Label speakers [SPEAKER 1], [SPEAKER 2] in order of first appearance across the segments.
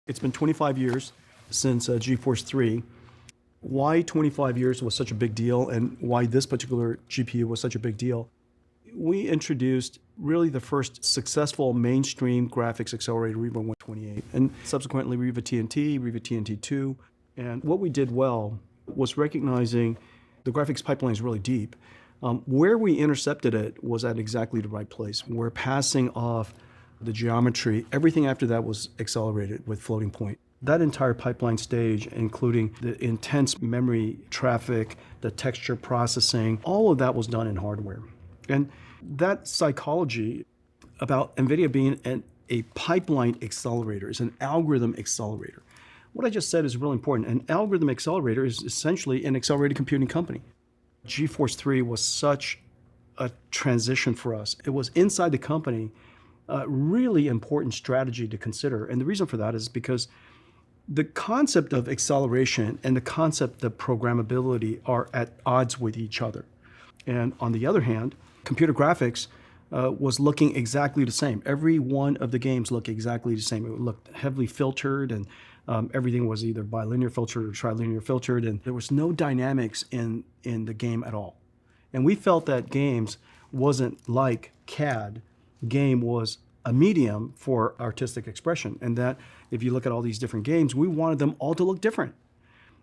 [SPEAKER 1] It's been 25 years since GeForce 3. Why 25 years was such a big deal and why this particular GPU was such a big deal? We introduced really the first successful mainstream graphics accelerator, Riva 128, and subsequently Riva TNT, Riva TNT2. And what we did well was recognizing the graphics pipeline is really deep. Where we intercepted it was at exactly the right place. We're passing off the geometry. Everything after that was accelerated with floating point. That entire pipeline stage, including the intense memory traffic, the texture processing, all of that was done in hardware. And that psychology about NVIDIA being a pipeline accelerator, is an algorithm accelerator. What I just said is really important. An algorithm accelerator is essentially an accelerated computing company. GeForce 3 was such a transition for us. It was inside the company a really important strategy to consider. And the reason for that is because the concept of acceleration and the concept of programmability are at odds with each other. And on the other hand, computer graphics was looking exactly the same. Every one of the games looked exactly the same. It looked heavily filtered, and everything was either bilinear filtered or trilinear filtered, and there was no dynamics in the game at all. And we felt that games wasn't like CAD. Game was a medium for artistic expression, and that if you look at all these different games, we wanted them all to look different.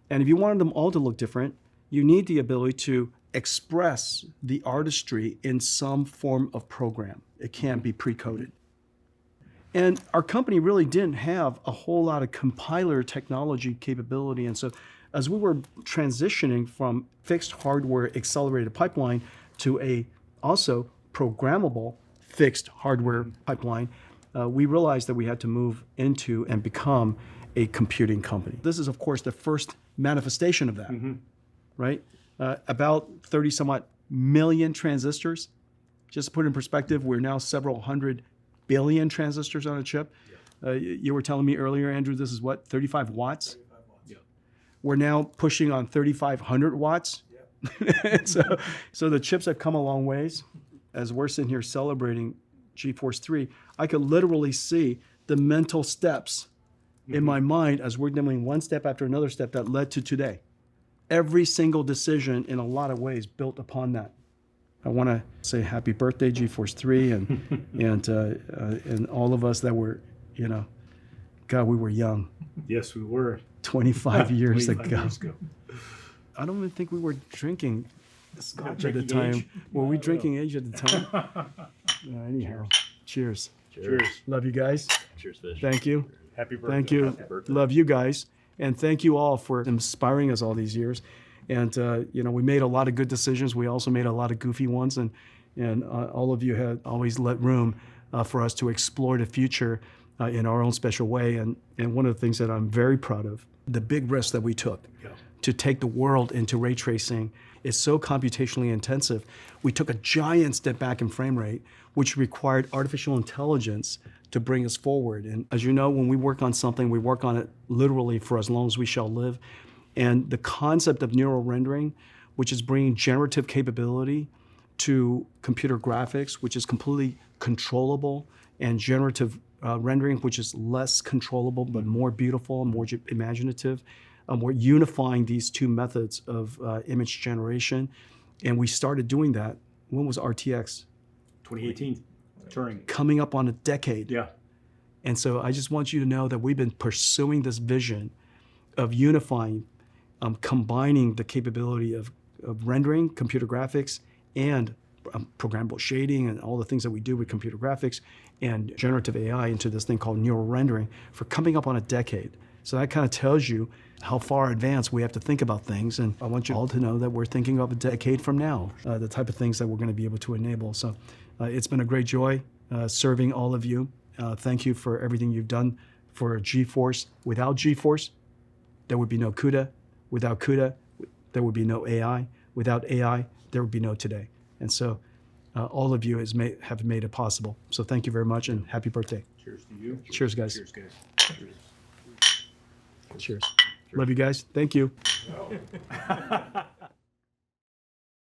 [SPEAKER 1] And if you wanted them all to look different, you need the ability to express the artistry in some form of program. It can't be pre-coded. And our company really didn't have a whole lot of compiler technology capability. And so as we were transitioning from fixed hardware accelerated pipeline to a also programmable fixed hardware pipeline, we realized that we had to move into and become a computing company. This is, of course, the first manifestation of that, right? About 30 somewhat million transistors. Just to put it in perspective, we're now several hundred billion transistors on a chip. You were telling me earlier, Andrew, this is what, 35 watts?
[SPEAKER 2] 35 watts. Yeah.
[SPEAKER 1] We're now pushing on 3,500 watts.
[SPEAKER 2] Yeah.
[SPEAKER 1] So the chips have come a long ways. As we're sitting here celebrating GeForce 3, I could literally see the mental steps in my mind as we're doing one step after another step that led to today. Every single decision in a lot of ways built upon that. I want to say happy birthday, GeForce 3, and all of us that were, God, we were young.
[SPEAKER 2] Yes, we were.
[SPEAKER 1] 25 years
[SPEAKER 2] 25
[SPEAKER 1] ago.
[SPEAKER 2] years ago.
[SPEAKER 1] I don't even think we were drinking scotch at the
[SPEAKER 2] drinking
[SPEAKER 1] time.
[SPEAKER 2] age?
[SPEAKER 1] Were we drinking age at the time? Anyhow, cheers.
[SPEAKER 2] Cheers.
[SPEAKER 1] Love you guys.
[SPEAKER 3] Cheers, Fish.
[SPEAKER 1] Thank you.
[SPEAKER 2] Happy birthday.
[SPEAKER 1] Thank you.
[SPEAKER 3] Happy birthday.
[SPEAKER 1] Love you guys. And thank you all for inspiring us all these years. And, we made a lot of good decisions. We also made a lot of goofy ones. And all of you had always let room for us to explore the future in our own special way. And one of the things that I'm very proud of, the big risk that we took to take the world into ray tracing is so computationally intensive. We took a giant step back in frame rate, which required artificial intelligence to bring us forward. And as you know, when we work on something, we work on it literally for as long as we shall live. And the concept of neural rendering, which is bringing generative capability to computer graphics, which is completely controllable, and generative rendering, which is less controllable but more beautiful, more imaginative. We're unifying these two methods of image generation. And we started doing that. When was RTX?
[SPEAKER 2] 2018. Turing.
[SPEAKER 1] Coming up on a decade.
[SPEAKER 2] Yeah.
[SPEAKER 1] And so I just want you to know that we've been pursuing this vision of unifying, combining the capability of rendering, computer graphics, and programmable shading and all the things that we do with computer graphics and generative AI into this thing called neural rendering for coming up on a decade. So that kind of tells you how far advanced we have to think about things. And I want you all to know that we're thinking of a decade from now, the type of things that we're going to be able to enable. So it's been a great joy serving all of you. Thank you for everything you've done for GeForce. Without GeForce, there would be no CUDA. Without CUDA, there would be no AI. Without AI, there would be no today. And so all of you have made it possible. So thank you very much and happy birthday.
[SPEAKER 2] Cheers to you.
[SPEAKER 1] Cheers, guys.
[SPEAKER 2] Cheers, guys. Cheers.
[SPEAKER 1] Cheers. Love you guys. Thank you.